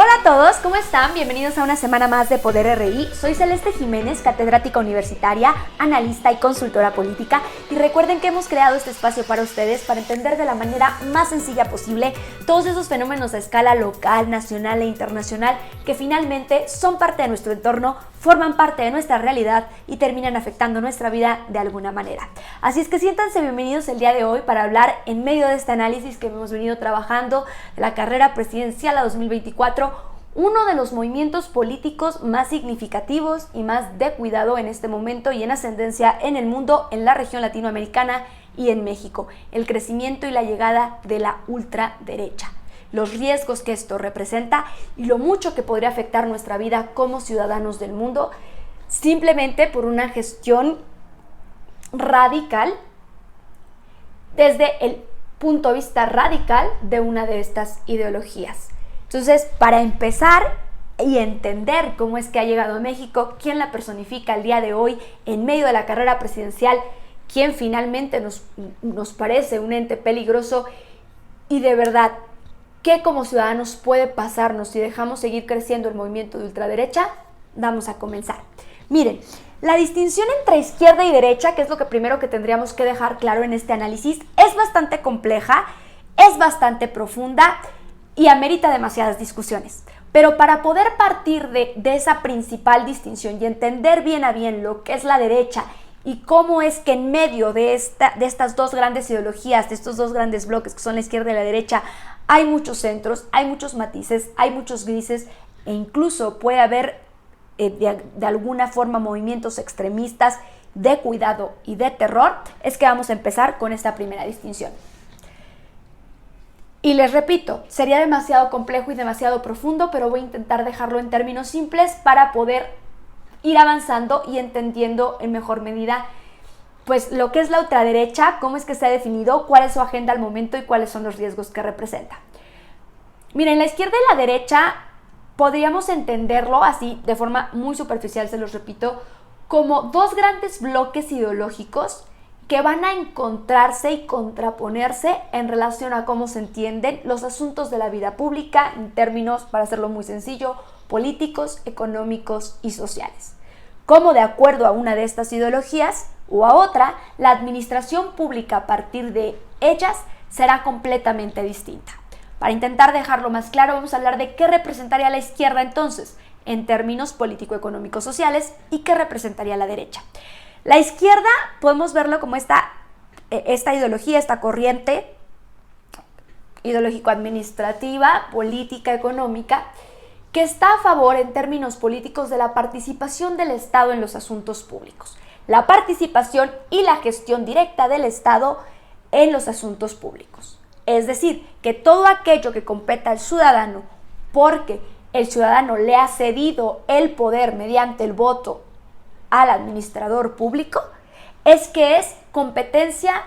Hola a todos, ¿cómo están? Bienvenidos a una semana más de Poder RI. Soy Celeste Jiménez, catedrática universitaria, analista y consultora política. Y recuerden que hemos creado este espacio para ustedes para entender de la manera más sencilla posible todos esos fenómenos a escala local, nacional e internacional que finalmente son parte de nuestro entorno, forman parte de nuestra realidad y terminan afectando nuestra vida de alguna manera. Así es que siéntanse bienvenidos el día de hoy para hablar en medio de este análisis que hemos venido trabajando de la carrera presidencial a 2024, uno de los movimientos políticos más significativos y más de cuidado en este momento y en ascendencia en el mundo, en la región latinoamericana y en México, el crecimiento y la llegada de la ultraderecha, los riesgos que esto representa y lo mucho que podría afectar nuestra vida como ciudadanos del mundo, simplemente por una gestión radical, desde el punto de vista radical de una de estas ideologías. Entonces, para empezar y entender cómo es que ha llegado a México, quién la personifica el día de hoy en medio de la carrera presidencial, quién finalmente nos parece un ente peligroso y de verdad, ¿qué como ciudadanos puede pasarnos si dejamos seguir creciendo el movimiento de ultraderecha? Vamos a comenzar. Miren, la distinción entre izquierda y derecha, que es lo que primero que tendríamos que dejar claro en este análisis, es bastante compleja, es bastante profunda y amerita demasiadas discusiones. Pero para poder partir de esa principal distinción y entender bien a bien lo que es la derecha y cómo es que en medio de estas dos grandes ideologías, de estos dos grandes bloques que son la izquierda y la derecha, hay muchos centros, hay muchos matices, hay muchos grises e incluso puede haber de alguna forma movimientos extremistas de cuidado y de terror, es que vamos a empezar con esta primera distinción. Y les repito, sería demasiado complejo y demasiado profundo, pero voy a intentar dejarlo en términos simples para poder ir avanzando y entendiendo en mejor medida pues lo que es la ultraderecha, cómo es que se ha definido, cuál es su agenda al momento y cuáles son los riesgos que representa. Miren, la izquierda y la derecha podríamos entenderlo así de forma muy superficial, se los repito, como dos grandes bloques ideológicos que van a encontrarse y contraponerse en relación a cómo se entienden los asuntos de la vida pública en términos, para hacerlo muy sencillo, políticos, económicos y sociales. Cómo de acuerdo a una de estas ideologías o a otra, la administración pública a partir de ellas será completamente distinta. Para intentar dejarlo más claro, vamos a hablar de qué representaría la izquierda entonces, en términos político-económicos sociales, y qué representaría la derecha. La izquierda podemos verlo como esta ideología, esta corriente ideológico-administrativa, política, económica, que está a favor en términos políticos de la participación del Estado en los asuntos públicos, la participación y la gestión directa del Estado en los asuntos públicos. Es decir, que todo aquello que competa al ciudadano, porque el ciudadano le ha cedido el poder mediante el voto al administrador público, es competencia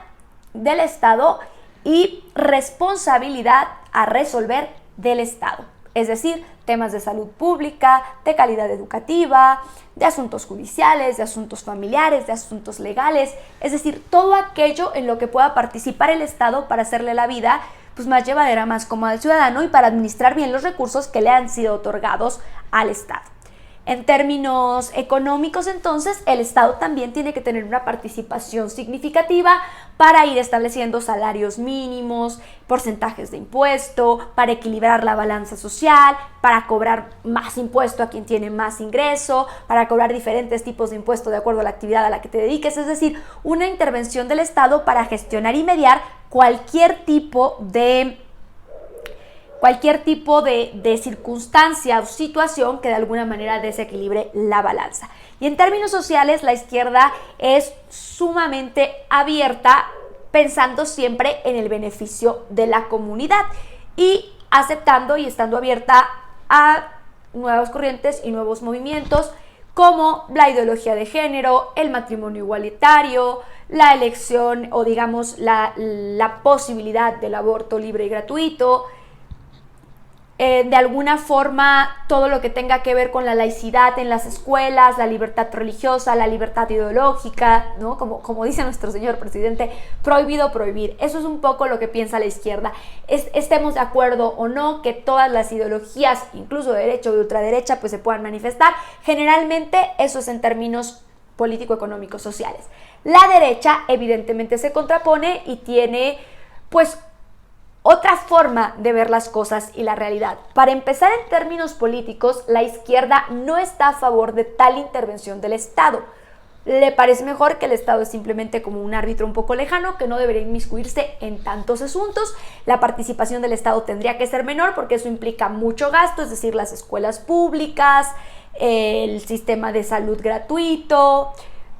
del Estado y responsabilidad a resolver del Estado. Es decir, temas de salud pública, de calidad educativa, de asuntos judiciales, de asuntos familiares, de asuntos legales, es decir, todo aquello en lo que pueda participar el Estado para hacerle la vida pues más llevadera, más cómoda al ciudadano y para administrar bien los recursos que le han sido otorgados al Estado. En términos económicos, entonces, el Estado también tiene que tener una participación significativa para ir estableciendo salarios mínimos, porcentajes de impuesto, para equilibrar la balanza social, para cobrar más impuesto a quien tiene más ingreso, para cobrar diferentes tipos de impuesto de acuerdo a la actividad a la que te dediques, es decir, una intervención del Estado para gestionar y mediar cualquier tipo de circunstancia o situación que de alguna manera desequilibre la balanza. Y en términos sociales, la izquierda es sumamente abierta, pensando siempre en el beneficio de la comunidad y aceptando y estando abierta a nuevas corrientes y nuevos movimientos como la ideología de género, el matrimonio igualitario, la elección o digamos la posibilidad del aborto libre y gratuito, de alguna forma todo lo que tenga que ver con la laicidad en las escuelas, la libertad religiosa, la libertad ideológica, ¿no? Como dice nuestro señor presidente, prohibido prohibir. Eso es un poco lo que piensa la izquierda. Estemos de acuerdo o no que todas las ideologías, incluso de derecha o de ultraderecha, pues se puedan manifestar. Generalmente eso es en términos político-económicos, sociales. La derecha evidentemente se contrapone y tiene pues otra forma de ver las cosas y la realidad. Para empezar, en términos políticos, la izquierda no está a favor de tal intervención del Estado. Le parece mejor que el Estado es simplemente como un árbitro un poco lejano que no debería inmiscuirse en tantos asuntos. La participación del Estado tendría que ser menor porque eso implica mucho gasto, es decir, las escuelas públicas, el sistema de salud gratuito,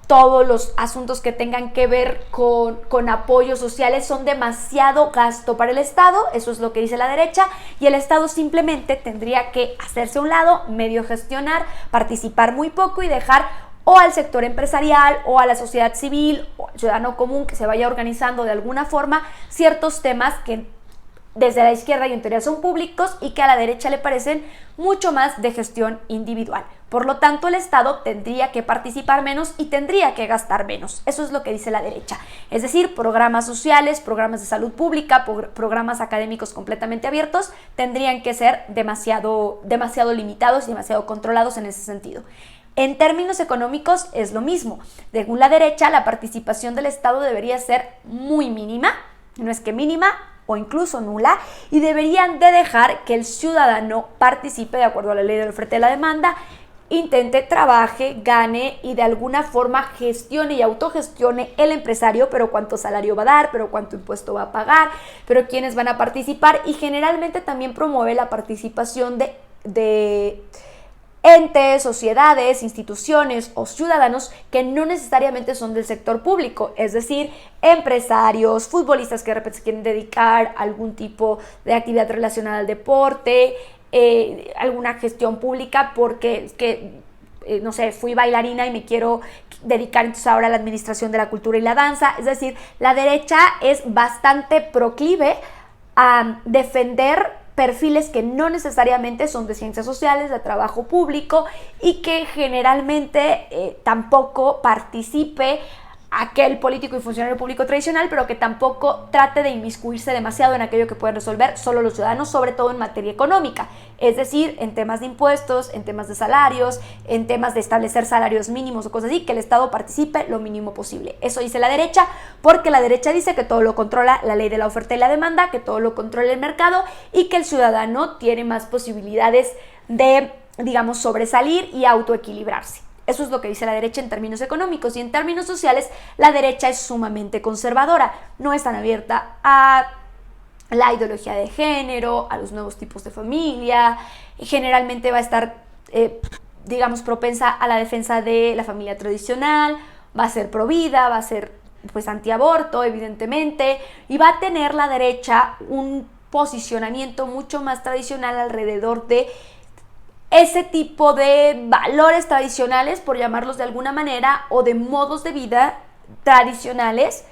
todos los asuntos que tengan que ver con apoyos sociales son demasiado gasto para el Estado, eso es lo que dice la derecha, y el Estado simplemente tendría que hacerse a un lado, medio gestionar, participar muy poco y dejar o al sector empresarial o a la sociedad civil o al ciudadano común que se vaya organizando de alguna forma ciertos temas que desde la izquierda y en teoría son públicos y que a la derecha le parecen mucho más de gestión individual. Por lo tanto, el Estado tendría que participar menos y tendría que gastar menos. Eso es lo que dice la derecha. Es decir, programas sociales, programas de salud pública, programas académicos completamente abiertos tendrían que ser demasiado limitados y demasiado controlados en ese sentido. En términos económicos es lo mismo. Según la derecha, la participación del Estado debería ser muy mínima, no es que mínima, o incluso nula, y deberían de dejar que el ciudadano participe de acuerdo a la ley de la oferta y la demanda, intente, trabaje, gane y de alguna forma gestione y autogestione el empresario, pero cuánto salario va a dar, pero cuánto impuesto va a pagar, pero quiénes van a participar, y generalmente también promueve la participación de entes, sociedades, instituciones o ciudadanos que no necesariamente son del sector público, es decir, empresarios, futbolistas que de repente se quieren dedicar a algún tipo de actividad relacionada al deporte, alguna gestión pública porque no sé, fui bailarina y me quiero dedicar entonces ahora a la administración de la cultura y la danza. Es decir, la derecha es bastante proclive a defender perfiles que no necesariamente son de ciencias sociales, de trabajo público y que generalmente tampoco participe aquel político y funcionario público tradicional, pero que tampoco trate de inmiscuirse demasiado en aquello que pueden resolver solo los ciudadanos, sobre todo en materia económica, es decir, en temas de impuestos, en temas de salarios, en temas de establecer salarios mínimos o cosas así, que el Estado participe lo mínimo posible. Eso dice la derecha, porque la derecha dice que todo lo controla la ley de la oferta y la demanda, que todo lo controla el mercado y que el ciudadano tiene más posibilidades de, digamos, sobresalir y autoequilibrarse. Eso es lo que dice la derecha en términos económicos, y en términos sociales la derecha es sumamente conservadora, no es tan abierta a la ideología de género, a los nuevos tipos de familia, y generalmente va a estar, digamos, propensa a la defensa de la familia tradicional, va a ser pro vida, va a ser pues antiaborto evidentemente, y va a tener la derecha un posicionamiento mucho más tradicional alrededor de ese tipo de valores tradicionales, por llamarlos de alguna manera, o de modos de vida tradicionales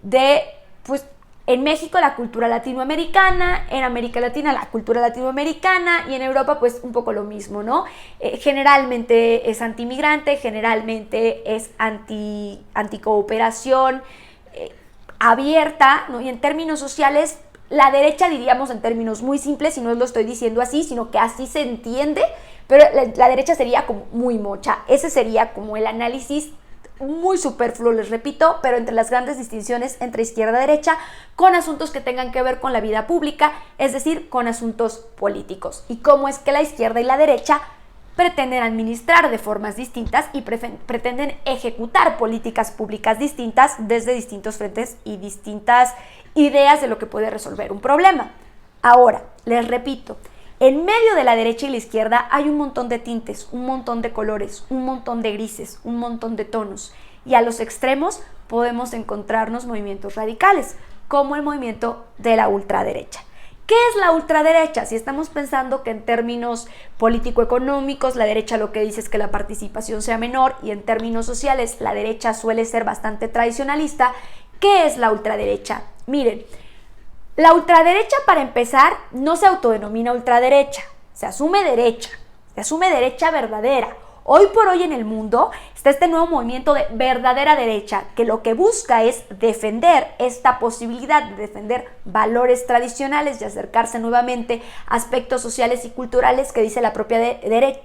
de, pues, en México la cultura latinoamericana, en América Latina la cultura latinoamericana y en Europa pues un poco lo mismo, ¿no? Generalmente es antimigrante, generalmente es anticooperación, abierta, ¿no? Y en términos sociales la derecha, diríamos en términos muy simples, y no lo estoy diciendo así, sino que así se entiende, pero la derecha sería como muy mocha. Ese sería como el análisis muy superfluo, les repito, pero entre las grandes distinciones entre izquierda y derecha, con asuntos que tengan que ver con la vida pública, es decir, con asuntos políticos. Y cómo es que la izquierda y la derecha pretenden administrar de formas distintas y pretenden ejecutar políticas públicas distintas desde distintos frentes y distintas ideas de lo que puede resolver un problema. Ahora, les repito, en medio de la derecha y la izquierda hay un montón de tintes, un montón de colores, un montón de grises, un montón de tonos, y a los extremos podemos encontrarnos movimientos radicales, como el movimiento de la ultraderecha. ¿Qué es la ultraderecha? Si estamos pensando que en términos político-económicos la derecha lo que dice es que la participación sea menor, y en términos sociales la derecha suele ser bastante tradicionalista, ¿qué es la ultraderecha? Miren, La ultraderecha, para empezar, no se autodenomina ultraderecha, se asume derecha verdadera. Hoy por hoy en el mundo está este nuevo movimiento de verdadera derecha, que lo que busca es defender esta posibilidad de defender valores tradicionales y acercarse nuevamente a aspectos sociales y culturales que dice la propia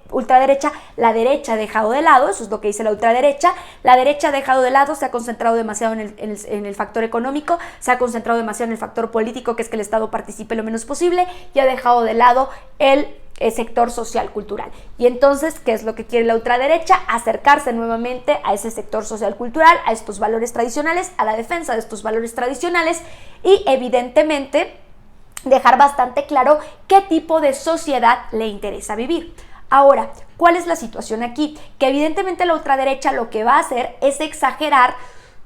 ultraderecha. La derecha ha dejado de lado, eso es lo que dice la ultraderecha. La derecha ha dejado de lado, se ha concentrado demasiado en el factor económico, se ha concentrado demasiado en el factor político, que es que el Estado participe lo menos posible, y ha dejado de lado el sector social cultural. Y entonces, ¿qué es lo que quiere la ultraderecha? Acercarse nuevamente a ese sector social cultural, a estos valores tradicionales, a la defensa de estos valores tradicionales y evidentemente dejar bastante claro qué tipo de sociedad le interesa vivir. Ahora, ¿cuál es la situación aquí? Que evidentemente la ultraderecha lo que va a hacer es exagerar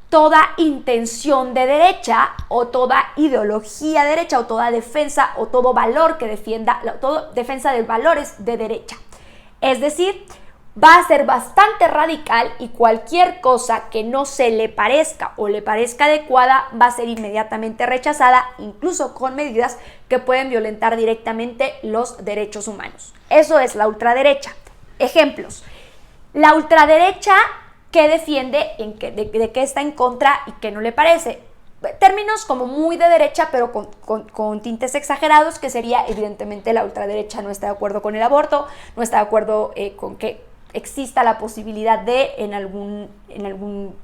toda intención de derecha o toda ideología de derecha o toda defensa o todo valor que defienda, toda defensa de valores de derecha. Es decir, va a ser bastante radical y cualquier cosa que no se le parezca o le parezca adecuada va a ser inmediatamente rechazada, incluso con medidas que pueden violentar directamente los derechos humanos. Eso es la ultraderecha. Ejemplos. La ultraderecha que defiende, de qué está en contra y qué no le parece. Términos como muy de derecha, pero con tintes exagerados, que sería evidentemente la ultraderecha no está de acuerdo con el aborto, no está de acuerdo con que exista la posibilidad de en algún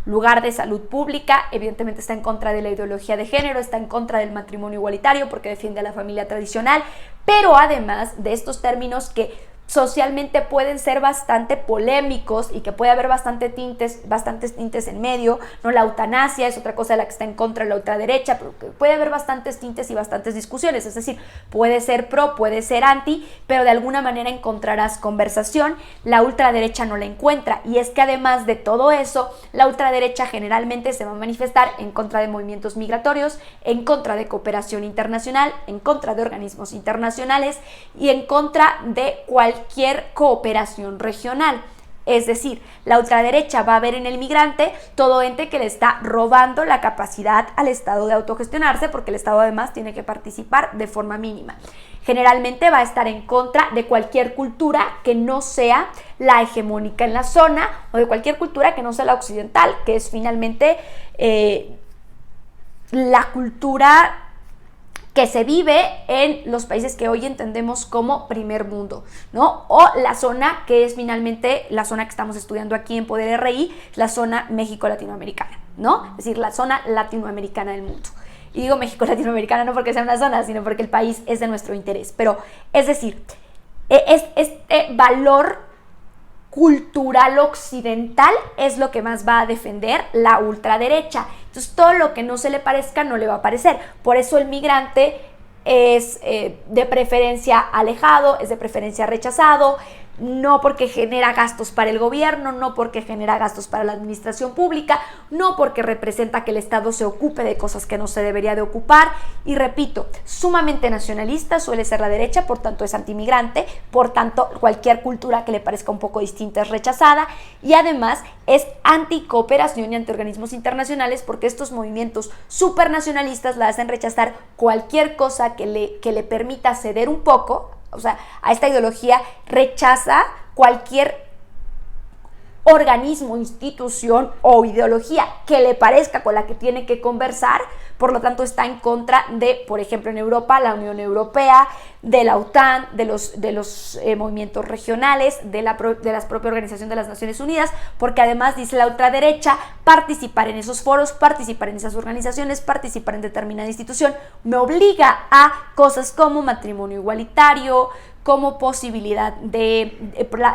lugar de salud pública, evidentemente está en contra de la ideología de género, está en contra del matrimonio igualitario porque defiende a la familia tradicional, pero además de estos términos que socialmente pueden ser bastante polémicos y que puede haber bastantes tintes en medio, ¿no? La eutanasia es otra cosa de la que está en contra de la ultraderecha, pero que puede haber bastantes tintes y bastantes discusiones, es decir, puede ser pro, puede ser anti, pero de alguna manera encontrarás conversación. La ultraderecha no la encuentra, y es que además de todo eso, la ultraderecha generalmente se va a manifestar en contra de movimientos migratorios, en contra de cooperación internacional, en contra de organismos internacionales y en contra de cualquier cooperación regional. Es decir, la ultraderecha va a ver en el migrante todo ente que le está robando la capacidad al Estado de autogestionarse, porque el Estado además tiene que participar de forma mínima. Generalmente va a estar en contra de cualquier cultura que no sea la hegemónica en la zona, o de cualquier cultura que no sea la occidental, que es finalmente la cultura que se vive en los países que hoy entendemos como primer mundo, ¿no? O la zona que es finalmente la zona que estamos estudiando aquí en Poder RI, la zona México-Latinoamericana, ¿no? Es decir, la zona latinoamericana del mundo. Y digo México-Latinoamericana no porque sea una zona, sino porque el país es de nuestro interés. Pero, es decir, este valor cultural occidental es lo que más va a defender la ultraderecha. Entonces, todo lo que no se le parezca no le va a parecer. Por eso el migrante es de preferencia alejado, es de preferencia rechazado, no porque genera gastos para el gobierno, no porque genera gastos para la administración pública, no porque representa que el Estado se ocupe de cosas que no se debería de ocupar. Y repito, sumamente nacionalista suele ser la derecha, por tanto es antimigrante, por tanto cualquier cultura que le parezca un poco distinta es rechazada, y además es anticooperación y antiorganismos internacionales, porque estos movimientos supernacionalistas la hacen rechazar cualquier cosa que le permita ceder un poco. O sea, a esta ideología rechaza cualquier organismo, institución o ideología que le parezca con la que tiene que conversar. Por lo tanto, está en contra de, por ejemplo, en Europa, la Unión Europea, de la OTAN, de los movimientos regionales, de las propias Organización de las Naciones Unidas, porque además, dice la ultraderecha, participar en esos foros, participar en esas organizaciones, participar en determinada institución, me obliga a cosas como matrimonio igualitario, como posibilidad de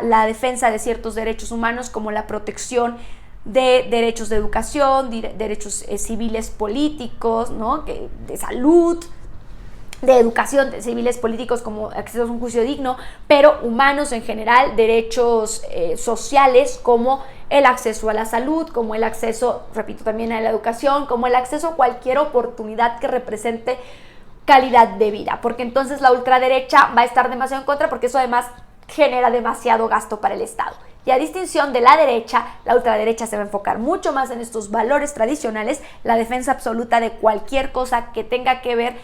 la defensa de ciertos derechos humanos, como la protección de derechos de educación, derechos civiles políticos, ¿no? De salud, de educación, de civiles políticos como acceso a un juicio digno, pero humanos en general, derechos sociales como el acceso a la salud, como el acceso, repito, también a la educación, como el acceso a cualquier oportunidad que represente calidad de vida, porque entonces la ultraderecha va a estar demasiado en contra, porque eso además genera demasiado gasto para el Estado. Y a distinción de la derecha, la ultraderecha se va a enfocar mucho más en estos valores tradicionales, la defensa absoluta de cualquier cosa que tenga que ver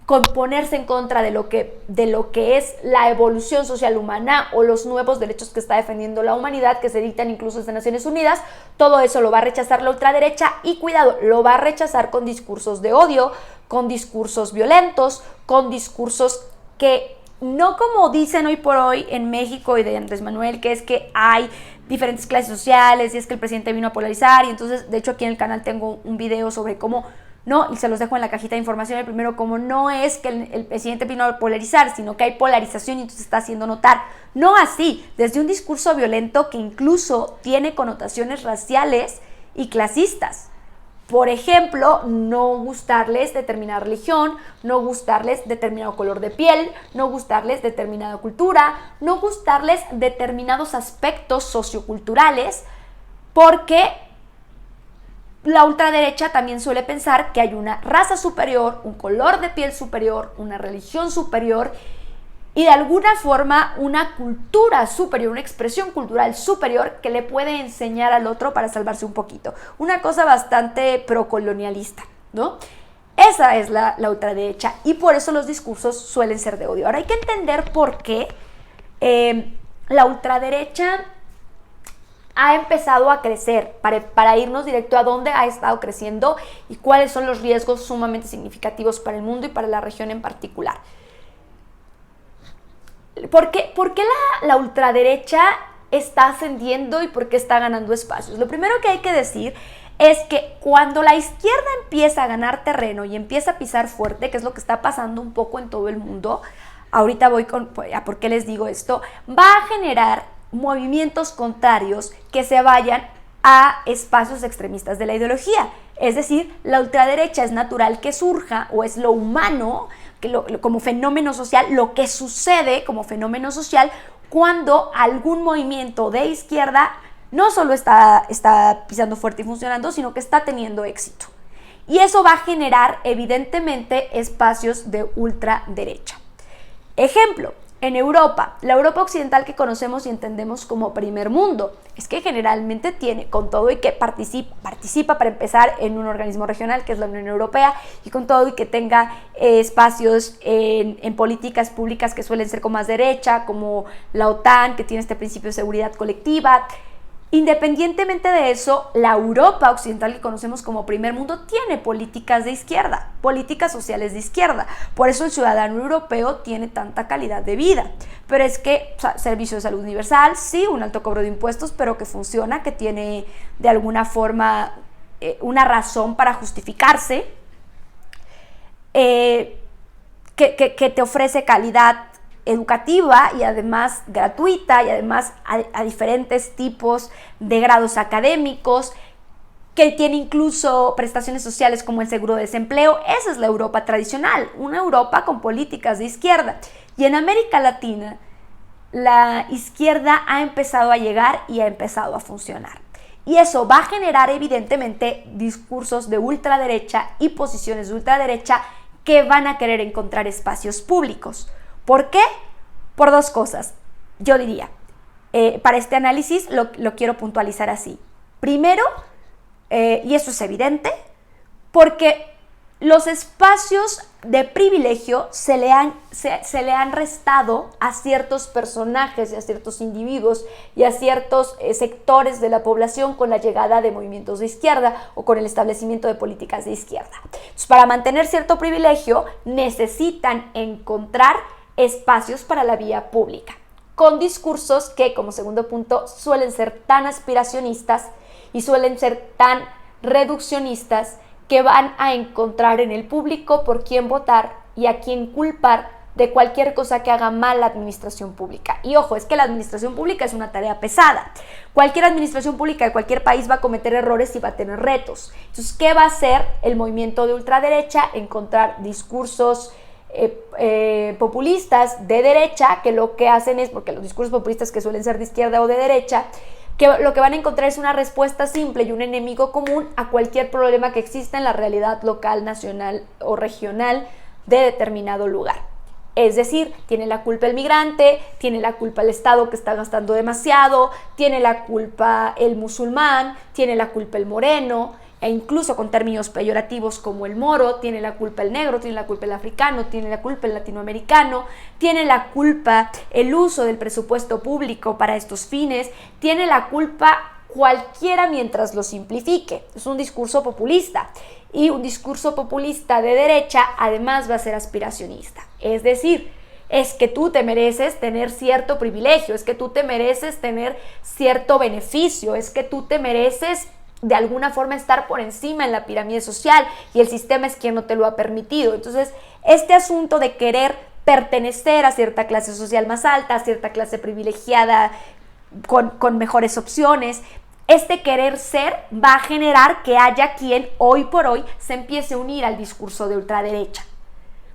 con ponerse en contra de lo que es la evolución social humana o los nuevos derechos que está defendiendo la humanidad, que se dictan incluso desde Naciones Unidas. Todo eso lo va a rechazar la ultraderecha y cuidado, lo va a rechazar con discursos de odio, con discursos violentos, con discursos que no como dicen hoy por hoy en México y de Andrés Manuel, que es que hay diferentes clases sociales y es que el presidente vino a polarizar. Y entonces, de hecho, aquí en el canal tengo un video sobre cómo no, y se los dejo en la cajita de información. El primero, como no es que el presidente vino a polarizar, sino que hay polarización y entonces está haciendo notar. No así, desde un discurso violento que incluso tiene connotaciones raciales y clasistas. Por ejemplo, no gustarles determinada religión, no gustarles determinado color de piel, no gustarles determinada cultura, no gustarles determinados aspectos socioculturales, porque la ultraderecha también suele pensar que hay una raza superior, un color de piel superior, una religión superior y de alguna forma una cultura superior, una expresión cultural superior que le puede enseñar al otro para salvarse un poquito. Una cosa bastante procolonialista, ¿no? Esa es la ultraderecha y por eso los discursos suelen ser de odio. Ahora hay que entender por qué la ultraderecha ha empezado a crecer, para irnos directo a dónde ha estado creciendo y cuáles son los riesgos sumamente significativos para el mundo y para la región en particular. ¿Por qué la ultraderecha está ascendiendo y por qué está ganando espacios? Lo primero que hay que decir es que cuando la izquierda empieza a ganar terreno y empieza a pisar fuerte, que es lo que está pasando un poco en todo el mundo, ahorita voy a por qué les digo esto, va a generar movimientos contrarios que se vayan a espacios extremistas de la ideología. Es decir, la ultraderecha es natural que surja, o es lo humano, como fenómeno social, lo que sucede como fenómeno social cuando algún movimiento de izquierda no solo está pisando fuerte y funcionando, sino que está teniendo éxito. Y eso va a generar, evidentemente, espacios de ultraderecha. Ejemplo, en Europa, la Europa occidental que conocemos y entendemos como primer mundo, es que generalmente tiene, con todo y que participa para empezar en un organismo regional que es la Unión Europea, y con todo y que tenga espacios en políticas públicas que suelen ser con más derecha, como la OTAN, que tiene este principio de seguridad colectiva. Independientemente de eso, la Europa occidental que conocemos como primer mundo tiene políticas de izquierda, políticas sociales de izquierda. Por eso el ciudadano europeo tiene tanta calidad de vida. Pero es que, servicio de salud universal, sí, un alto cobro de impuestos, pero que funciona, que tiene de alguna forma una razón para justificarse, que te ofrece calidad educativa y además gratuita y además a diferentes tipos de grados académicos, que tiene incluso prestaciones sociales como el seguro de desempleo. Esa es la Europa tradicional, una Europa con políticas de izquierda. Y en América Latina, la izquierda ha empezado a llegar y ha empezado a funcionar. Y eso va a generar evidentemente discursos de ultraderecha y posiciones de ultraderecha que van a querer encontrar espacios públicos. ¿Por qué? Por dos cosas. Yo diría, para este análisis lo quiero puntualizar así. Primero, y eso es evidente, porque los espacios de privilegio se le han restado a ciertos personajes y a ciertos individuos y a ciertos sectores de la población con la llegada de movimientos de izquierda o con el establecimiento de políticas de izquierda. Entonces, para mantener cierto privilegio necesitan encontrar espacios para la vía pública, con discursos que, como segundo punto, suelen ser tan aspiracionistas y suelen ser tan reduccionistas que van a encontrar en el público por quién votar y a quién culpar de cualquier cosa que haga mal la administración pública. Y ojo, es que la administración pública es una tarea pesada. Cualquier administración pública de cualquier país va a cometer errores y va a tener retos. Entonces, ¿qué va a hacer el movimiento de ultraderecha? Encontrar discursos populistas de derecha, que lo que hacen es, porque los discursos populistas que suelen ser de izquierda o de derecha, que lo que van a encontrar es una respuesta simple y un enemigo común a cualquier problema que exista en la realidad local, nacional o regional de determinado lugar. Es decir, tiene la culpa el migrante, tiene la culpa el Estado que está gastando demasiado, tiene la culpa el musulmán, tiene la culpa el moreno, e incluso con términos peyorativos como el moro, tiene la culpa el negro, tiene la culpa el africano, tiene la culpa el latinoamericano, tiene la culpa el uso del presupuesto público para estos fines, tiene la culpa cualquiera mientras lo simplifique. Es un discurso populista, y un discurso populista de derecha además va a ser aspiracionista. Es decir, es que tú te mereces tener cierto privilegio, es que tú te mereces tener cierto beneficio, es que tú te mereces de alguna forma estar por encima en la pirámide social y el sistema es quien no te lo ha permitido. Entonces, este asunto de querer pertenecer a cierta clase social más alta, a cierta clase privilegiada con mejores opciones, este querer ser va a generar que haya quien hoy por hoy se empiece a unir al discurso de ultraderecha.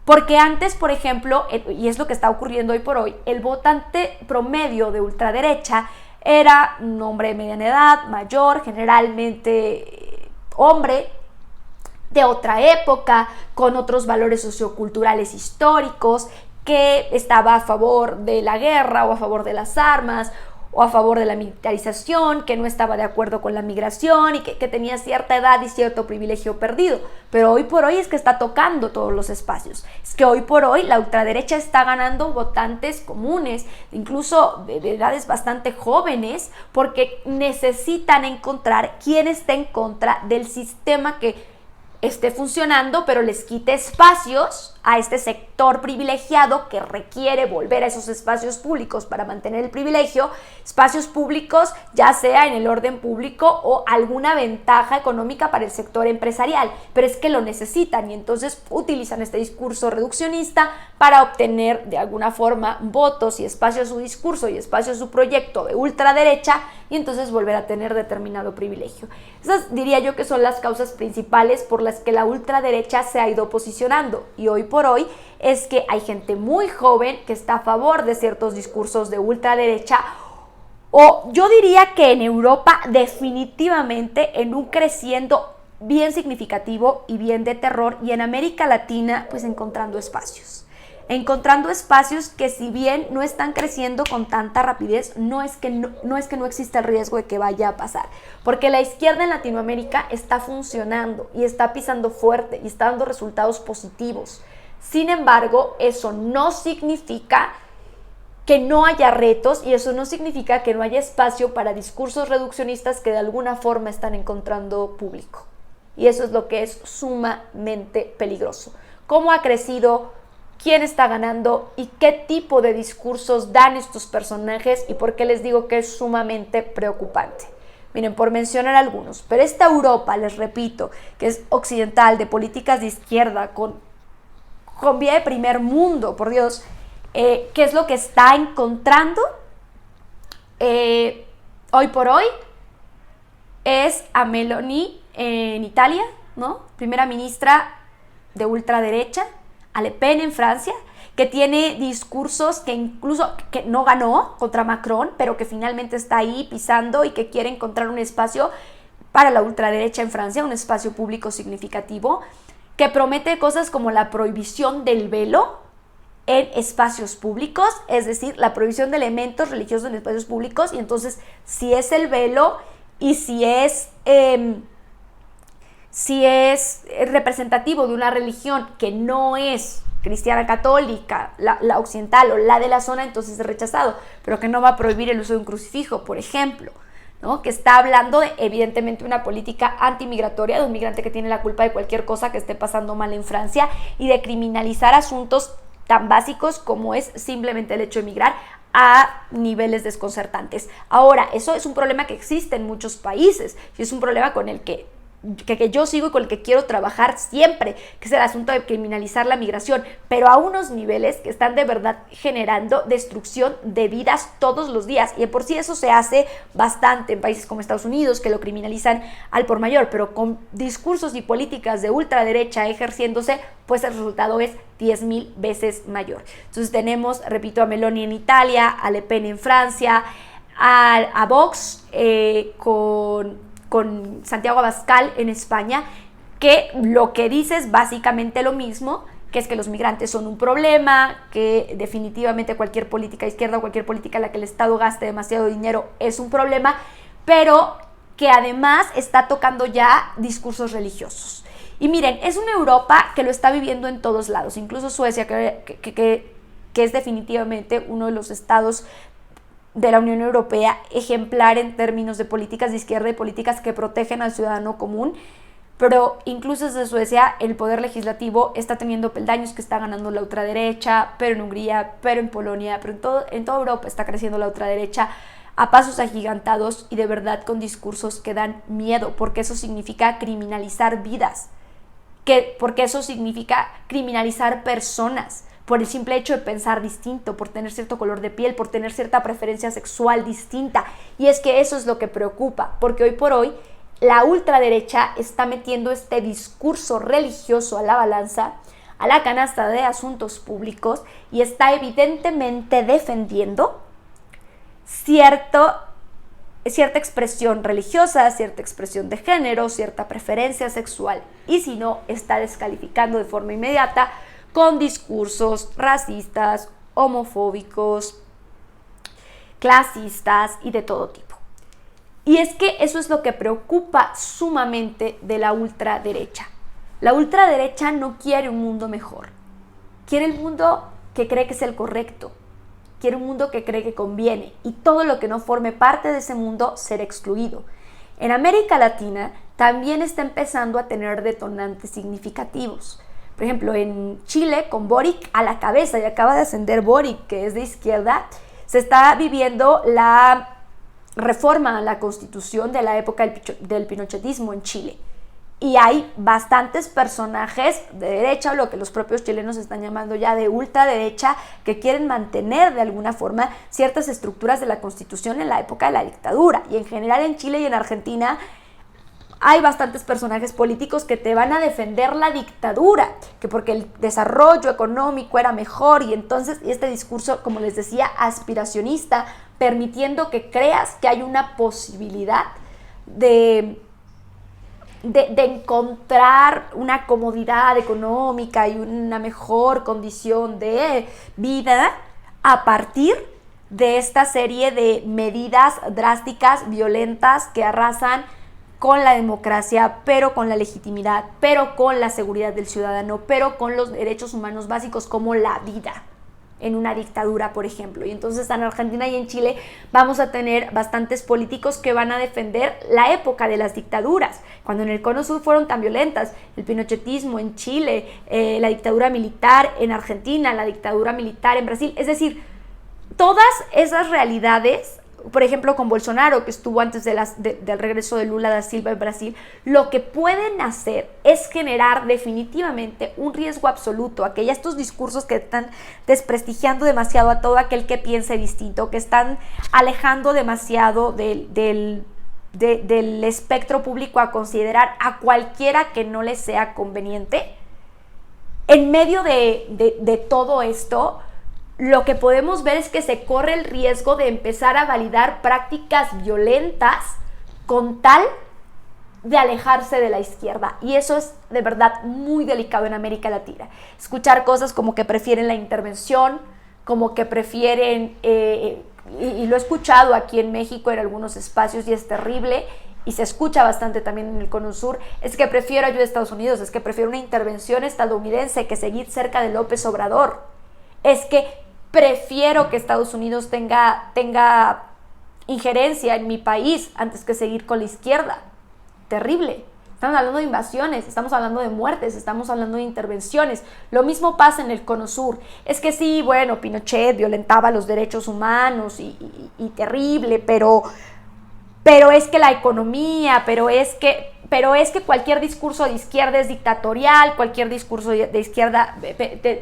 Porque antes, por ejemplo, y es lo que está ocurriendo hoy por hoy, el votante promedio de ultraderecha era un hombre de mediana edad, mayor, generalmente hombre, de otra época, con otros valores socioculturales históricos, que estaba a favor de la guerra o a favor de las armas o a favor de la militarización, que no estaba de acuerdo con la migración y que tenía cierta edad y cierto privilegio perdido. Pero hoy por hoy es que está tocando todos los espacios. Es que hoy por hoy la ultraderecha está ganando votantes comunes, incluso de edades bastante jóvenes, porque necesitan encontrar quién está en contra del sistema que esté funcionando, pero les quite espacios a este sector privilegiado que requiere volver a esos espacios públicos para mantener el privilegio, espacios públicos ya sea en el orden público o alguna ventaja económica para el sector empresarial, pero es que lo necesitan y entonces utilizan este discurso reduccionista para obtener de alguna forma votos y espacio a su discurso y espacio a su proyecto de ultraderecha y entonces volver a tener determinado privilegio. Esas diría yo que son las causas principales por las que la ultraderecha se ha ido posicionando y hoy por hoy es que hay gente muy joven que está a favor de ciertos discursos de ultraderecha o yo diría que en Europa definitivamente en un creciendo bien significativo y bien de terror y en América Latina pues encontrando espacios que si bien no están creciendo con tanta rapidez, no es que no exista el riesgo de que vaya a pasar, porque la izquierda en Latinoamérica está funcionando y está pisando fuerte y está dando resultados positivos. Sin embargo, eso no significa que no haya retos y eso no significa que no haya espacio para discursos reduccionistas que de alguna forma están encontrando público. Y eso es lo que es sumamente peligroso. ¿Cómo ha crecido? ¿Quién está ganando? ¿Y qué tipo de discursos dan estos personajes? ¿Y por qué les digo que es sumamente preocupante? Miren, por mencionar algunos, pero esta Europa, les repito, que es occidental, de políticas de izquierda, con vía de primer mundo, por Dios, ¿qué es lo que está encontrando hoy por hoy? Es a Meloni en Italia, ¿no? Primera ministra de ultraderecha, a Le Pen en Francia, que tiene discursos que incluso que no ganó contra Macron, pero que finalmente está ahí pisando y que quiere encontrar un espacio para la ultraderecha en Francia, un espacio público significativo, que promete cosas como la prohibición del velo en espacios públicos, es decir, la prohibición de elementos religiosos en espacios públicos, y entonces si es el velo y si es representativo de una religión que no es cristiana católica, la occidental o la de la zona, entonces es rechazado, pero que no va a prohibir el uso de un crucifijo, por ejemplo, ¿no? Que está hablando de, evidentemente, una política antimigratoria de un migrante que tiene la culpa de cualquier cosa que esté pasando mal en Francia y de criminalizar asuntos tan básicos como es simplemente el hecho de migrar a niveles desconcertantes. Ahora, eso es un problema que existe en muchos países y es un problema con el que yo sigo y con el que quiero trabajar siempre, que es el asunto de criminalizar la migración, pero a unos niveles que están de verdad generando destrucción de vidas todos los días, y de por sí eso se hace bastante en países como Estados Unidos, que lo criminalizan al por mayor, pero con discursos y políticas de ultraderecha ejerciéndose, pues el resultado es 10,000 veces mayor. Entonces tenemos, repito, a Meloni en Italia, a Le Pen en Francia, a Vox con Santiago Abascal en España, que lo que dice es básicamente lo mismo que es que los migrantes son un problema, que definitivamente cualquier política de izquierda o cualquier política en la que el Estado gaste demasiado dinero es un problema, pero que además está tocando ya discursos religiosos. Y miren, es una Europa que lo está viviendo en todos lados, incluso Suecia, que es definitivamente uno de los estados de la Unión Europea ejemplar en términos de políticas de izquierda y políticas que protegen al ciudadano común. Pero incluso desde Suecia el poder legislativo está teniendo peldaños, que está ganando la ultraderecha, pero en Hungría, pero en Polonia, pero en toda Europa está creciendo la ultraderecha a pasos agigantados y de verdad con discursos que dan miedo, porque eso significa criminalizar vidas, porque eso significa criminalizar personas por el simple hecho de pensar distinto, por tener cierto color de piel, por tener cierta preferencia sexual distinta. Y es que eso es lo que preocupa, porque hoy por hoy la ultraderecha está metiendo este discurso religioso a la balanza, a la canasta de asuntos públicos, y está evidentemente defendiendo cierta expresión religiosa, cierta expresión de género, cierta preferencia sexual, y si no, está descalificando de forma inmediata con discursos racistas, homofóbicos, clasistas y de todo tipo. Y es que eso es lo que preocupa sumamente de la ultraderecha. La ultraderecha no quiere un mundo mejor, quiere el mundo que cree que es el correcto, quiere un mundo que cree que conviene, y todo lo que no forme parte de ese mundo será excluido. En América Latina también está empezando a tener detonantes significativos. Por ejemplo, en Chile, con Boric a la cabeza, y acaba de ascender Boric, que es de izquierda, se está viviendo la reforma a la Constitución de la época del pinochetismo en Chile. Y hay bastantes personajes de derecha, o lo que los propios chilenos están llamando ya de ultraderecha, que quieren mantener de alguna forma ciertas estructuras de la Constitución en la época de la dictadura. Y en general en Chile y en Argentina hay bastantes personajes políticos que te van a defender la dictadura, que porque el desarrollo económico era mejor, y entonces este discurso, como les decía, aspiracionista, permitiendo que creas que hay una posibilidad de encontrar una comodidad económica y una mejor condición de vida a partir de esta serie de medidas drásticas, violentas, que arrasan con la democracia, pero con la legitimidad, pero con la seguridad del ciudadano, pero con los derechos humanos básicos como la vida en una dictadura, por ejemplo. Y entonces en Argentina y en Chile vamos a tener bastantes políticos que van a defender la época de las dictaduras, cuando en el Cono Sur fueron tan violentas, el pinochetismo en Chile, la dictadura militar en Argentina, la dictadura militar en Brasil. Es decir, todas esas realidades, por ejemplo con Bolsonaro, que estuvo antes del regreso de Lula da Silva en Brasil, lo que pueden hacer es generar definitivamente un riesgo absoluto a que ya estos discursos que están desprestigiando demasiado a todo aquel que piense distinto, que están alejando demasiado del espectro público a considerar a cualquiera que no les sea conveniente. En medio de todo esto, lo que podemos ver es que se corre el riesgo de empezar a validar prácticas violentas con tal de alejarse de la izquierda. Y eso es de verdad muy delicado en América Latina. Escuchar cosas como que prefieren la intervención, como que prefieren, y lo he escuchado aquí en México en algunos espacios y es terrible, y se escucha bastante también en el Cono Sur, es que prefiero ayuda de Estados Unidos, es que prefiero una intervención estadounidense que seguir cerca de López Obrador. Es que prefiero que Estados Unidos tenga injerencia en mi país antes que seguir con la izquierda. Terrible. Estamos hablando de invasiones, estamos hablando de muertes, estamos hablando de intervenciones. Lo mismo pasa en el Cono Sur. Es que sí, bueno, Pinochet violentaba los derechos humanos y terrible, pero es que la economía, pero es que cualquier discurso de izquierda es dictatorial, cualquier discurso de izquierda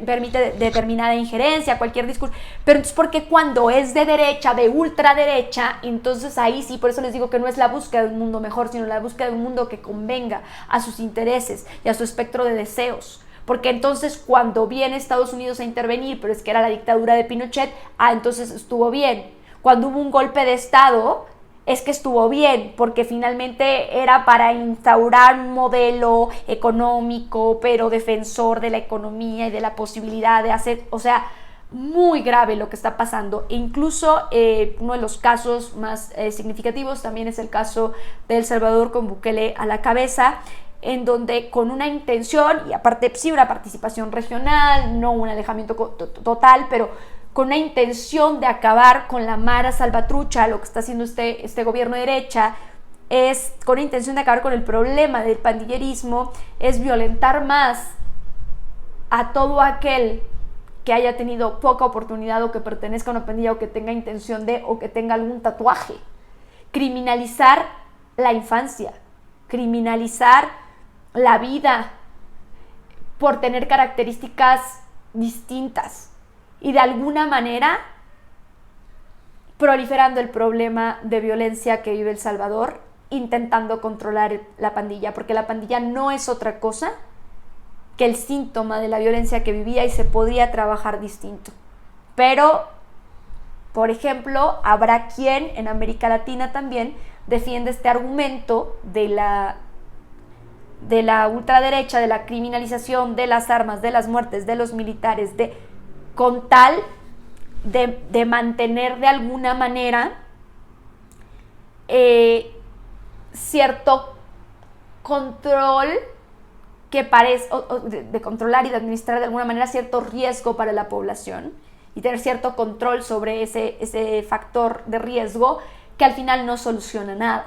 permite determinada injerencia, cualquier discurso. Pero entonces, ¿por qué cuando es de derecha, de ultraderecha, entonces ahí sí? Por eso les digo que no es la búsqueda de un mundo mejor, sino la búsqueda de un mundo que convenga a sus intereses y a su espectro de deseos. Porque entonces cuando viene Estados Unidos a intervenir, pero es que era la dictadura de Pinochet, entonces estuvo bien. Cuando hubo un golpe de Estado, es que estuvo bien, porque finalmente era para instaurar un modelo económico, pero defensor de la economía y de la posibilidad de hacer, o sea, muy grave lo que está pasando. E incluso uno de los casos más significativos también es el caso de El Salvador con Bukele a la cabeza, en donde con una intención, y aparte sí una participación regional, no un alejamiento total, pero con una intención de acabar con la mara salvatrucha, lo que está haciendo este gobierno de derecha, es con la intención de acabar con el problema del pandillerismo, es violentar más a todo aquel que haya tenido poca oportunidad o que pertenezca a una pandilla o que tenga intención de o que tenga algún tatuaje. Criminalizar la infancia, criminalizar la vida por tener características distintas y de alguna manera proliferando el problema de violencia que vive El Salvador, intentando controlar la pandilla, porque la pandilla no es otra cosa que el síntoma de la violencia que vivía y se podría trabajar distinto. Pero, por ejemplo, habrá quien en América Latina también defiende este argumento de la ultraderecha, de la criminalización de las armas, de las muertes, de los militares, con tal de mantener de alguna manera cierto control que parece, de controlar y de administrar de alguna manera cierto riesgo para la población y tener cierto control sobre ese factor de riesgo que al final no soluciona nada.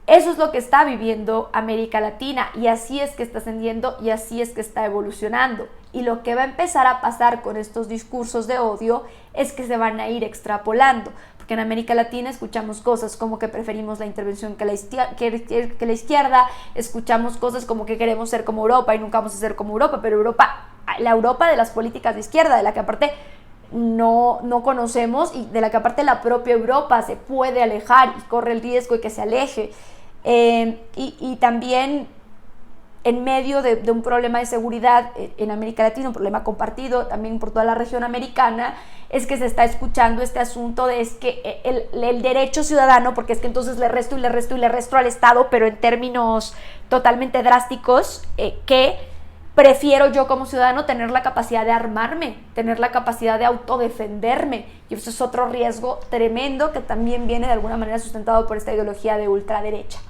Eso es lo que está viviendo América Latina y así es que está ascendiendo y así es que está evolucionando. Y lo que va a empezar a pasar con estos discursos de odio es que se van a ir extrapolando. Porque en América Latina escuchamos cosas como que preferimos la intervención que la izquierda, escuchamos cosas como que queremos ser como Europa y nunca vamos a ser como Europa, pero la Europa de las políticas de izquierda, de la que aparte no conocemos y de la que aparte la propia Europa se puede alejar y corre el riesgo de que se aleje. Y también en medio de un problema de seguridad en América Latina, un problema compartido también por toda la región americana, es que se está escuchando este asunto de es que el derecho ciudadano, porque es que entonces le resto al Estado, pero en términos totalmente drásticos, que prefiero yo como ciudadano tener la capacidad de armarme, tener la capacidad de autodefenderme, y eso es otro riesgo tremendo que también viene de alguna manera sustentado por esta ideología de ultraderecha.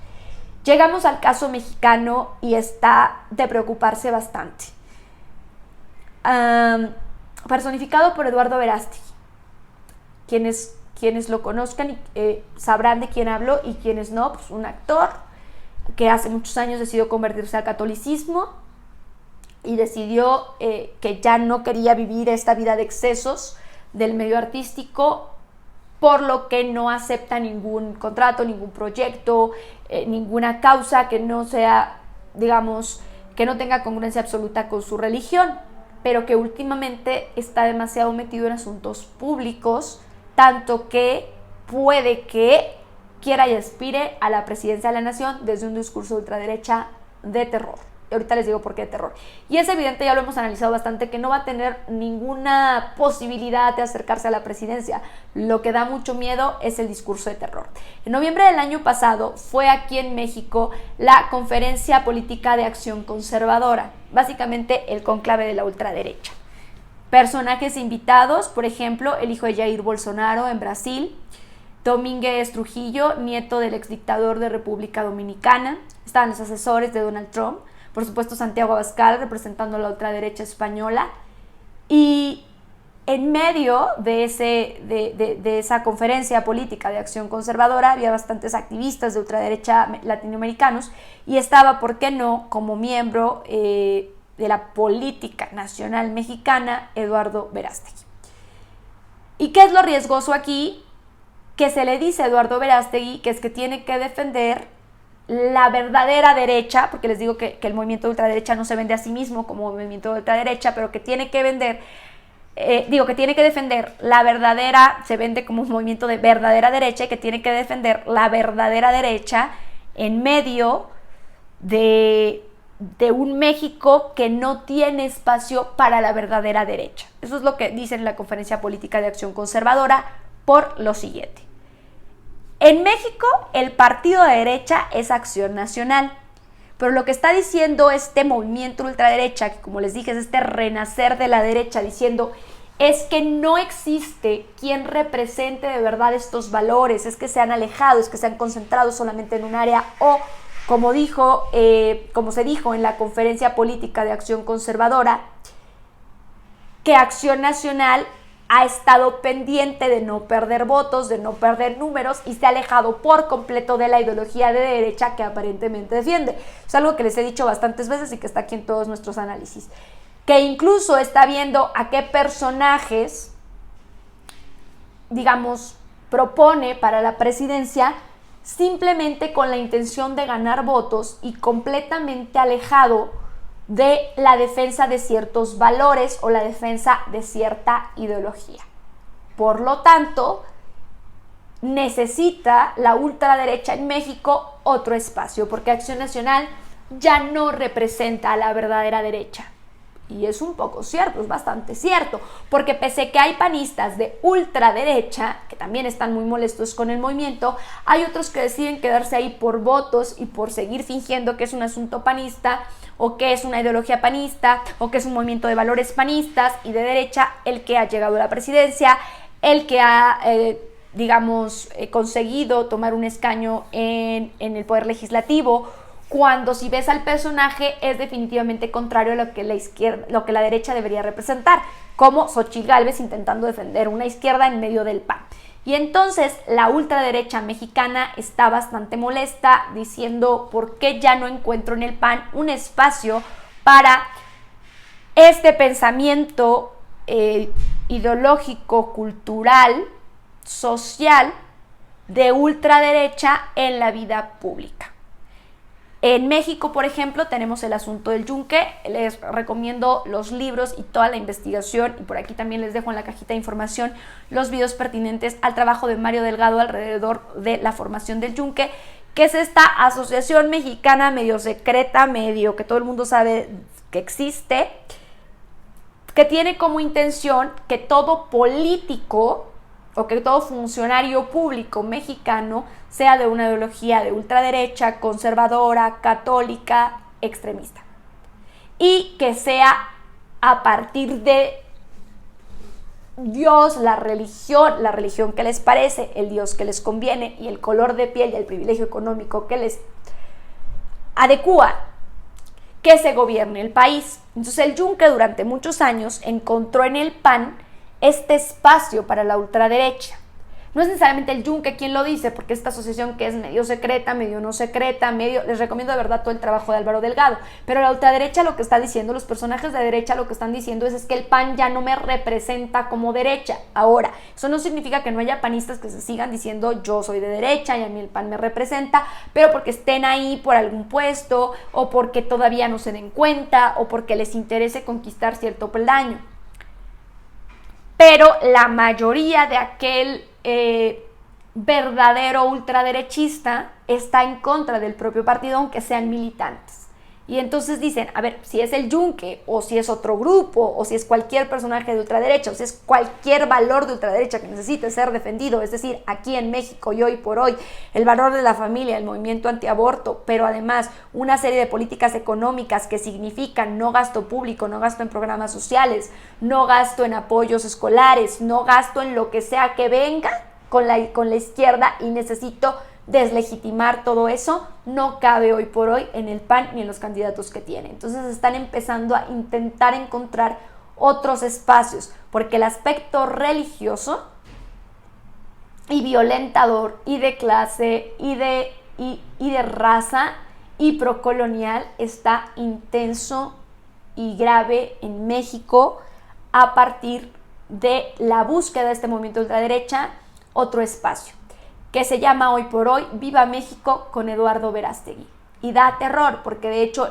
Llegamos al caso mexicano y está de preocuparse bastante. Personificado por Eduardo Verástegui. Quienes lo conozcan sabrán de quién hablo, y quienes no, pues un actor que hace muchos años decidió convertirse al catolicismo y decidió que ya no quería vivir esta vida de excesos del medio artístico, por lo que no acepta ningún contrato, ningún proyecto, ninguna causa que no sea, digamos, que no tenga congruencia absoluta con su religión, pero que últimamente está demasiado metido en asuntos públicos, tanto que puede que quiera y aspire a la presidencia de la nación desde un discurso de ultraderecha de terror. Y ahorita les digo por qué de terror. Y es evidente, ya lo hemos analizado bastante, que no va a tener ninguna posibilidad de acercarse a la presidencia. Lo que da mucho miedo es el discurso de terror. En noviembre del año pasado fue aquí en México la Conferencia Política de Acción Conservadora, básicamente el conclave de la ultraderecha. Personajes invitados, por ejemplo, el hijo de Jair Bolsonaro en Brasil, Domínguez Trujillo, nieto del exdictador de República Dominicana, estaban los asesores de Donald Trump, por supuesto Santiago Abascal representando a la ultraderecha española, y en medio de esa conferencia política de acción conservadora había bastantes activistas de ultraderecha latinoamericanos, y estaba, ¿por qué no?, como miembro de la política nacional mexicana, Eduardo Verástegui. ¿Y qué es lo riesgoso aquí? Que se le dice a Eduardo Verástegui que es que tiene que defender la verdadera derecha, porque les digo que el movimiento de ultraderecha no se vende a sí mismo como movimiento de ultraderecha, pero que tiene que defender la verdadera, se vende como un movimiento de verdadera derecha, y que tiene que defender la verdadera derecha en medio de un México que no tiene espacio para la verdadera derecha. Eso es lo que dice en la Conferencia Política de Acción Conservadora, por lo siguiente. En México, el partido de derecha es Acción Nacional, pero lo que está diciendo este movimiento ultraderecha, que como les dije es este renacer de la derecha, diciendo es que no existe quien represente de verdad estos valores, es que se han alejado, es que se han concentrado solamente en un área, o como se dijo en la conferencia política de Acción Conservadora, que Acción Nacional ha estado pendiente de no perder votos, de no perder números, y se ha alejado por completo de la ideología de derecha que aparentemente defiende. Es algo que les he dicho bastantes veces y que está aquí en todos nuestros análisis. Que incluso está viendo a qué personajes, digamos, propone para la presidencia simplemente con la intención de ganar votos y completamente alejado de la defensa de ciertos valores o la defensa de cierta ideología. Por lo tanto, necesita la ultraderecha en México otro espacio, porque Acción Nacional ya no representa a la verdadera derecha. Y es un poco cierto, es bastante cierto, porque pese que hay panistas de ultraderecha, que también están muy molestos con el movimiento, hay otros que deciden quedarse ahí por votos y por seguir fingiendo que es un asunto panista, o que es una ideología panista, o que es un movimiento de valores panistas y de derecha el que ha llegado a la presidencia, el que ha, conseguido tomar un escaño en el poder legislativo, cuando si ves al personaje es definitivamente contrario a lo que la derecha debería representar, como Xochitl Gálvez intentando defender una izquierda en medio del PAN. Y entonces la ultraderecha mexicana está bastante molesta, diciendo por qué ya no encuentro en el PAN un espacio para este pensamiento ideológico, cultural, social de ultraderecha en la vida pública. En México, por ejemplo, tenemos el asunto del yunque. Les recomiendo los libros y toda la investigación, y por aquí también les dejo en la cajita de información los videos pertinentes al trabajo de Mario Delgado alrededor de la formación del yunque, que es esta asociación mexicana medio secreta, medio que todo el mundo sabe que existe, que tiene como intención que todo político o que todo funcionario público mexicano sea de una ideología de ultraderecha, conservadora, católica, extremista. Y que sea a partir de Dios, la religión que les parece, el Dios que les conviene y el color de piel y el privilegio económico que les adecua, que se gobierne el país. Entonces el yunque durante muchos años encontró en el PAN este espacio para la ultraderecha. No es necesariamente el yunque quien lo dice, porque esta asociación que es medio secreta, medio no secreta, les recomiendo de verdad todo el trabajo de Álvaro Delgado, pero la ultraderecha lo que está diciendo, los personajes de derecha lo que están diciendo es que el PAN ya no me representa como derecha. Ahora, eso no significa que no haya panistas que se sigan diciendo yo soy de derecha y a mí el PAN me representa, pero porque estén ahí por algún puesto, o porque todavía no se den cuenta, o porque les interese conquistar cierto peldaño. Pero la mayoría de aquel verdadero ultraderechista está en contra del propio partido, aunque sean militantes. Y entonces dicen, a ver, si es el yunque, o si es otro grupo, o si es cualquier personaje de ultraderecha, o si es cualquier valor de ultraderecha que necesite ser defendido, es decir, aquí en México y hoy por hoy, el valor de la familia, el movimiento antiaborto, pero además una serie de políticas económicas que significan no gasto público, no gasto en programas sociales, no gasto en apoyos escolares, no gasto en lo que sea que venga con la izquierda, y necesito deslegitimar todo eso, no cabe hoy por hoy en el PAN ni en los candidatos que tiene. Entonces están empezando a intentar encontrar otros espacios, porque el aspecto religioso y violentador y de clase y de raza y procolonial está intenso y grave en México a partir de la búsqueda de este movimiento de ultraderecha, otro espacio que se llama hoy por hoy Viva México con Eduardo Verástegui. Y da terror, porque de hecho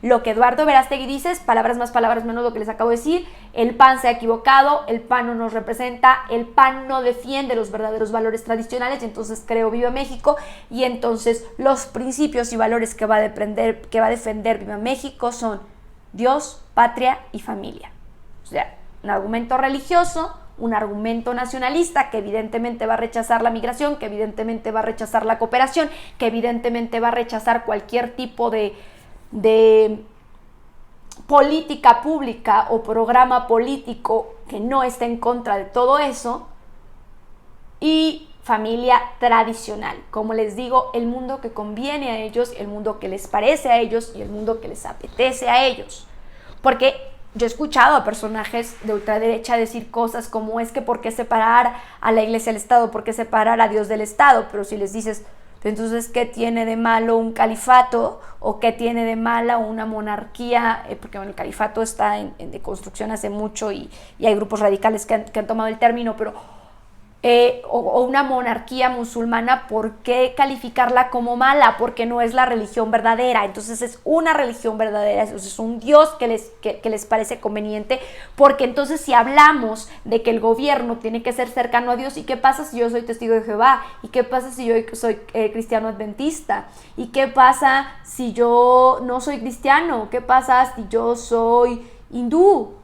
lo que Eduardo Verástegui dice es palabras más, palabras menos lo que les acabo de decir. El PAN se ha equivocado, el PAN no nos representa, el PAN no defiende los verdaderos valores tradicionales, y entonces creo Viva México, y entonces los principios y valores que va a defender Viva México son Dios, patria y familia. O sea, un argumento religioso, un argumento nacionalista que evidentemente va a rechazar la migración, que evidentemente va a rechazar la cooperación, que evidentemente va a rechazar cualquier tipo de política pública o programa político que no esté en contra de todo eso. Y familia tradicional, como les digo, el mundo que conviene a ellos, el mundo que les parece a ellos y el mundo que les apetece a ellos. Porque yo he escuchado a personajes de ultraderecha decir cosas como es que ¿por qué separar a la iglesia del Estado? ¿Por qué separar a Dios del Estado? Pero si les dices, entonces, ¿qué tiene de malo un califato? ¿O qué tiene de mala una monarquía? Porque bueno, el califato está en deconstrucción hace mucho y hay grupos radicales que han tomado el término, pero o una monarquía musulmana, ¿por qué calificarla como mala? Porque no es la religión verdadera. Entonces es una religión verdadera, es un Dios que les parece conveniente, porque entonces si hablamos de que el gobierno tiene que ser cercano a Dios, ¿y qué pasa si yo soy testigo de Jehová? ¿Y qué pasa si yo soy cristiano adventista? ¿Y qué pasa si yo no soy cristiano? ¿Qué pasa si yo soy hindú?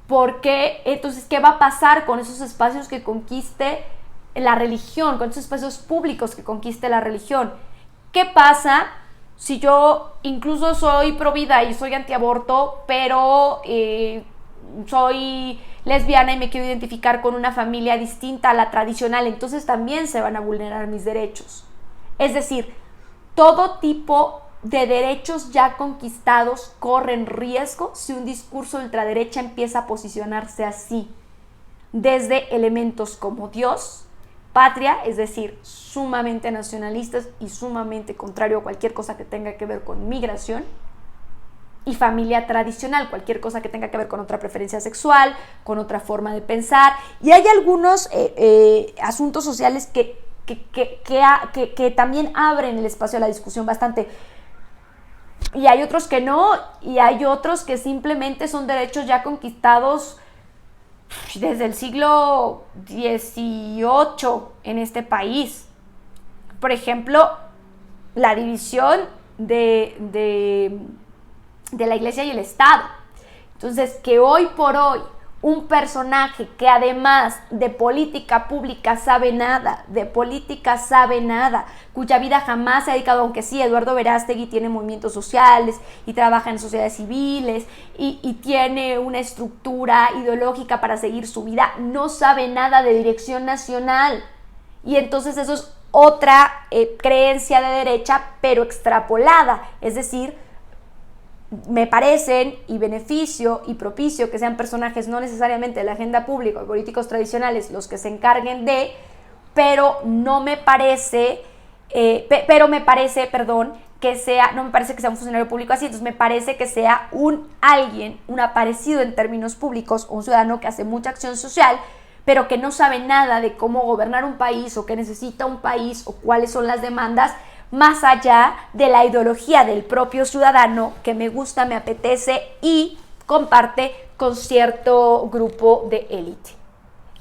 Porque entonces, ¿qué va a pasar con esos espacios que conquiste la religión, con esos espacios públicos que conquiste la religión? ¿Qué pasa si yo incluso soy pro vida y soy antiaborto, pero soy lesbiana y me quiero identificar con una familia distinta a la tradicional? Entonces también se van a vulnerar mis derechos. Es decir, todo tipo de derechos ya conquistados corren riesgo si un discurso de ultraderecha empieza a posicionarse así, desde elementos como Dios, patria, es decir, sumamente nacionalistas y sumamente contrario a cualquier cosa que tenga que ver con migración, y familia tradicional, cualquier cosa que tenga que ver con otra preferencia sexual, con otra forma de pensar. Y hay algunos asuntos sociales que también abren el espacio a la discusión bastante. Y hay otros que no, y hay otros que simplemente son derechos ya conquistados desde el siglo XVIII en este país. Por ejemplo, la división de la iglesia y el Estado. Entonces, que hoy por hoy un personaje que además de política pública sabe nada, cuya vida jamás se ha dedicado, aunque sí, Eduardo Verástegui tiene movimientos sociales y trabaja en sociedades civiles y tiene una estructura ideológica para seguir su vida, no sabe nada de dirección nacional. Y entonces eso es otra creencia de derecha, pero extrapolada, es decir, me parecen y beneficio y propicio que sean personajes no necesariamente de la agenda pública o políticos tradicionales los que se encarguen de, pero no me parece, no me parece que sea un funcionario público así, entonces me parece que sea un aparecido en términos públicos, un ciudadano que hace mucha acción social, pero que no sabe nada de cómo gobernar un país o que necesita un país o cuáles son las demandas, más allá de la ideología del propio ciudadano que me gusta, me apetece y comparte con cierto grupo de élite.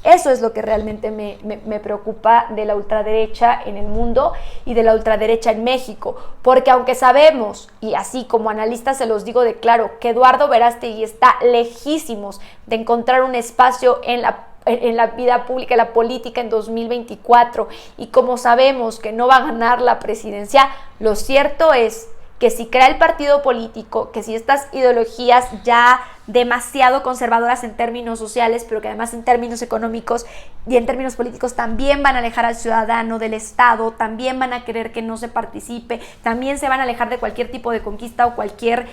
Eso es lo que realmente me preocupa de la ultraderecha en el mundo y de la ultraderecha en México, porque aunque sabemos, y así como analistas se los digo de claro, que Eduardo Verástegui está lejísimos de encontrar un espacio en la vida pública, en la política en 2024, y como sabemos que no va a ganar la presidencia, lo cierto es que si crea el partido político, que si estas ideologías ya demasiado conservadoras en términos sociales, pero que además en términos económicos y en términos políticos también van a alejar al ciudadano del Estado, también van a querer que no se participe, también se van a alejar de cualquier tipo de conquista o cualquier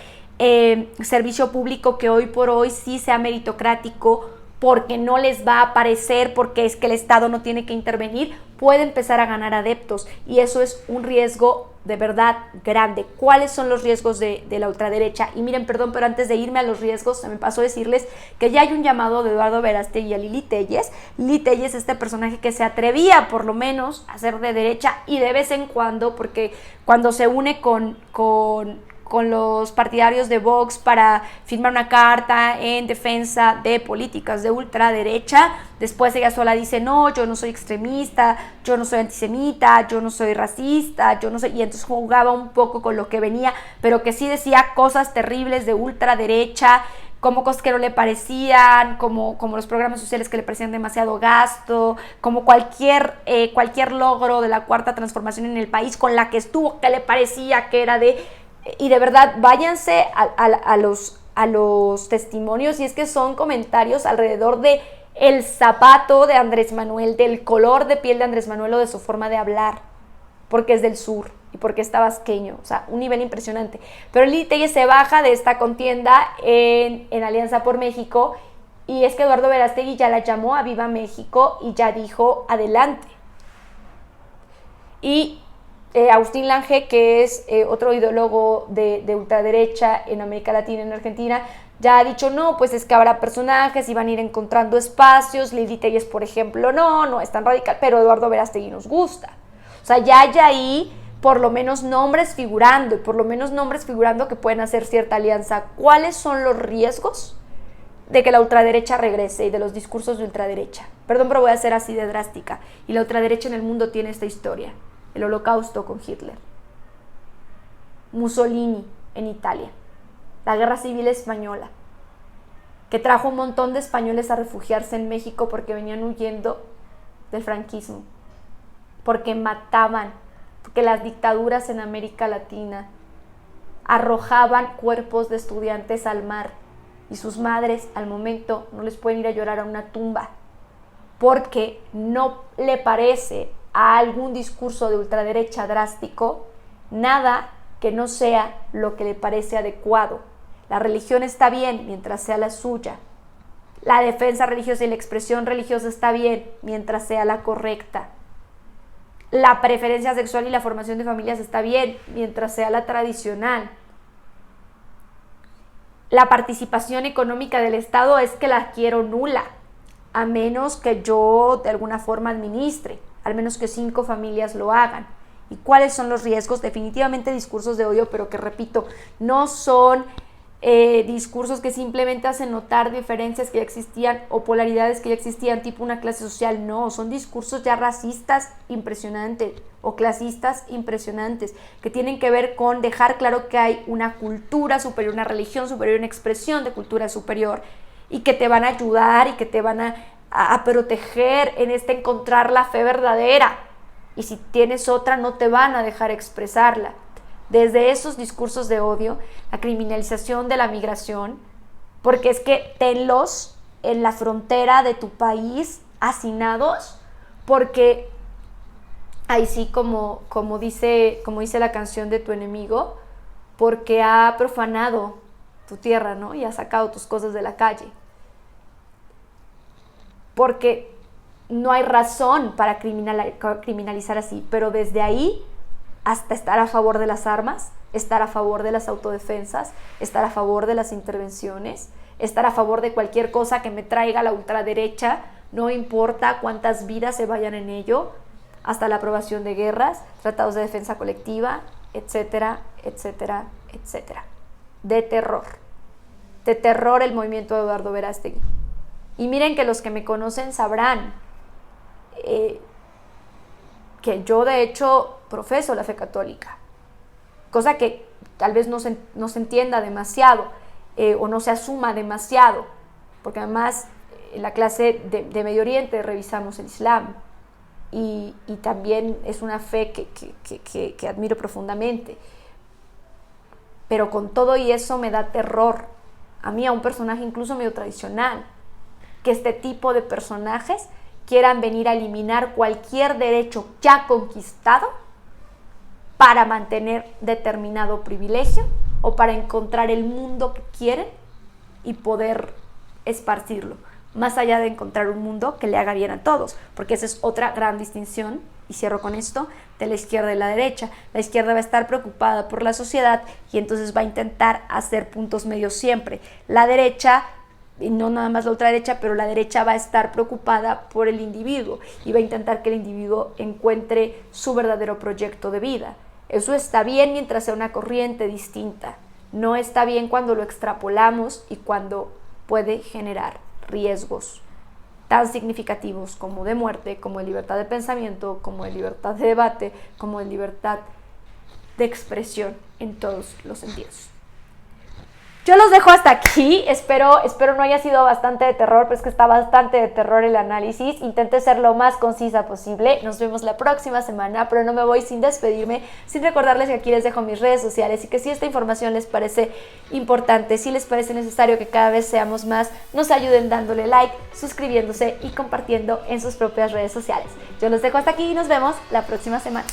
servicio público que hoy por hoy sí sea meritocrático, porque no les va a parecer, porque es que el Estado no tiene que intervenir, puede empezar a ganar adeptos, y eso es un riesgo de verdad grande. ¿Cuáles son los riesgos de la ultraderecha? Y miren, perdón, pero antes de irme a los riesgos, se me pasó decirles que ya hay un llamado de Eduardo Verástegui y a Lili Téllez. Lili Téllez, este personaje que se atrevía por lo menos a ser de derecha, y de vez en cuando, porque cuando se une con los partidarios de Vox para firmar una carta en defensa de políticas de ultraderecha, después ella sola dice, no, yo no soy extremista, yo no soy antisemita, yo no soy racista, yo no soy, y entonces jugaba un poco con lo que venía, pero que sí decía cosas terribles de ultraderecha, como cosas que no le parecían, como los programas sociales que le parecían demasiado gasto, como cualquier logro de la cuarta transformación en el país con la que estuvo, que le parecía que era de... Y de verdad, váyanse a los testimonios, y es que son comentarios alrededor de el zapato de Andrés Manuel, del color de piel de Andrés Manuel o de su forma de hablar, porque es del sur y porque es tabasqueño, o sea, un nivel impresionante. Pero Lili Telles se baja de esta contienda en Alianza por México, y es que Eduardo Verástegui ya la llamó a Viva México y ya dijo adelante. Y Agustín Lange, que es otro ideólogo de ultraderecha en América Latina, en Argentina, ya ha dicho, no, pues es que habrá personajes y van a ir encontrando espacios. Lili Telles, por ejemplo, no es tan radical, pero Eduardo Verástegui nos gusta. O sea, ya hay ahí por lo menos nombres figurando, y por lo menos nombres figurando que pueden hacer cierta alianza. ¿Cuáles son los riesgos de que la ultraderecha regrese y de los discursos de ultraderecha? Perdón, pero voy a ser así de drástica. Y la ultraderecha en el mundo tiene esta historia. El Holocausto con Hitler, Mussolini en Italia, la Guerra Civil Española, que trajo un montón de españoles a refugiarse en México porque venían huyendo del franquismo, porque mataban, porque las dictaduras en América Latina arrojaban cuerpos de estudiantes al mar, y sus madres al momento no les pueden ir a llorar a una tumba porque no le parece a algún discurso de ultraderecha drástico nada que no sea lo que le parece adecuado. La religión está bien mientras sea la suya. La defensa religiosa y la expresión religiosa está bien mientras sea la correcta. La preferencia sexual y la formación de familias está bien mientras sea la tradicional. La participación económica del Estado es que la quiero nula, a menos que yo de alguna forma administre, al menos que 5 familias lo hagan. ¿Y cuáles son los riesgos? Definitivamente discursos de odio, pero que, repito, no son discursos que simplemente hacen notar diferencias que ya existían o polaridades que ya existían, tipo una clase social. No, son discursos ya racistas impresionantes o clasistas impresionantes, que tienen que ver con dejar claro que hay una cultura superior, una religión superior, una expresión de cultura superior, y que te van a ayudar y que te van a proteger en encontrar la fe verdadera. Y si tienes otra, no te van a dejar expresarla. Desde esos discursos de odio, la criminalización de la migración, porque es que tenlos en la frontera de tu país hacinados, porque ahí sí, como dice la canción de Tu Enemigo, porque ha profanado tu tierra, ¿no? Y ha sacado tus cosas de la calle. Porque no hay razón para criminalizar así, pero desde ahí hasta estar a favor de las armas, estar a favor de las autodefensas, estar a favor de las intervenciones, estar a favor de cualquier cosa que me traiga la ultraderecha, no importa cuántas vidas se vayan en ello, hasta la aprobación de guerras, tratados de defensa colectiva, etcétera, etcétera, etcétera. De terror el movimiento de Eduardo Verástegui. Y miren que los que me conocen sabrán que yo de hecho profeso la fe católica, cosa que tal vez no se entienda demasiado o no se asuma demasiado, porque además en la clase de Medio Oriente revisamos el Islam y también es una fe que admiro profundamente, pero con todo y eso me da terror a mí, a un personaje incluso medio tradicional, que este tipo de personajes quieran venir a eliminar cualquier derecho ya conquistado para mantener determinado privilegio o para encontrar el mundo que quieren y poder esparcirlo, más allá de encontrar un mundo que le haga bien a todos, porque esa es otra gran distinción, y cierro con esto, de la izquierda y la derecha. La izquierda va a estar preocupada por la sociedad y entonces va a intentar hacer puntos medios siempre. La derecha, y no nada más la ultraderecha, pero la derecha va a estar preocupada por el individuo y va a intentar que el individuo encuentre su verdadero proyecto de vida. Eso está bien mientras sea una corriente distinta. No está bien cuando lo extrapolamos y cuando puede generar riesgos tan significativos como de muerte, como de libertad de pensamiento, como de libertad de debate, como de libertad de expresión en todos los sentidos. Yo los dejo hasta aquí, espero no haya sido bastante de terror, pero es que está bastante de terror el análisis. Intenté ser lo más concisa posible. Nos vemos la próxima semana, pero no me voy sin despedirme, sin recordarles que aquí les dejo mis redes sociales y que si esta información les parece importante, si les parece necesario que cada vez seamos más, nos ayuden dándole like, suscribiéndose y compartiendo en sus propias redes sociales. Yo los dejo hasta aquí y nos vemos la próxima semana.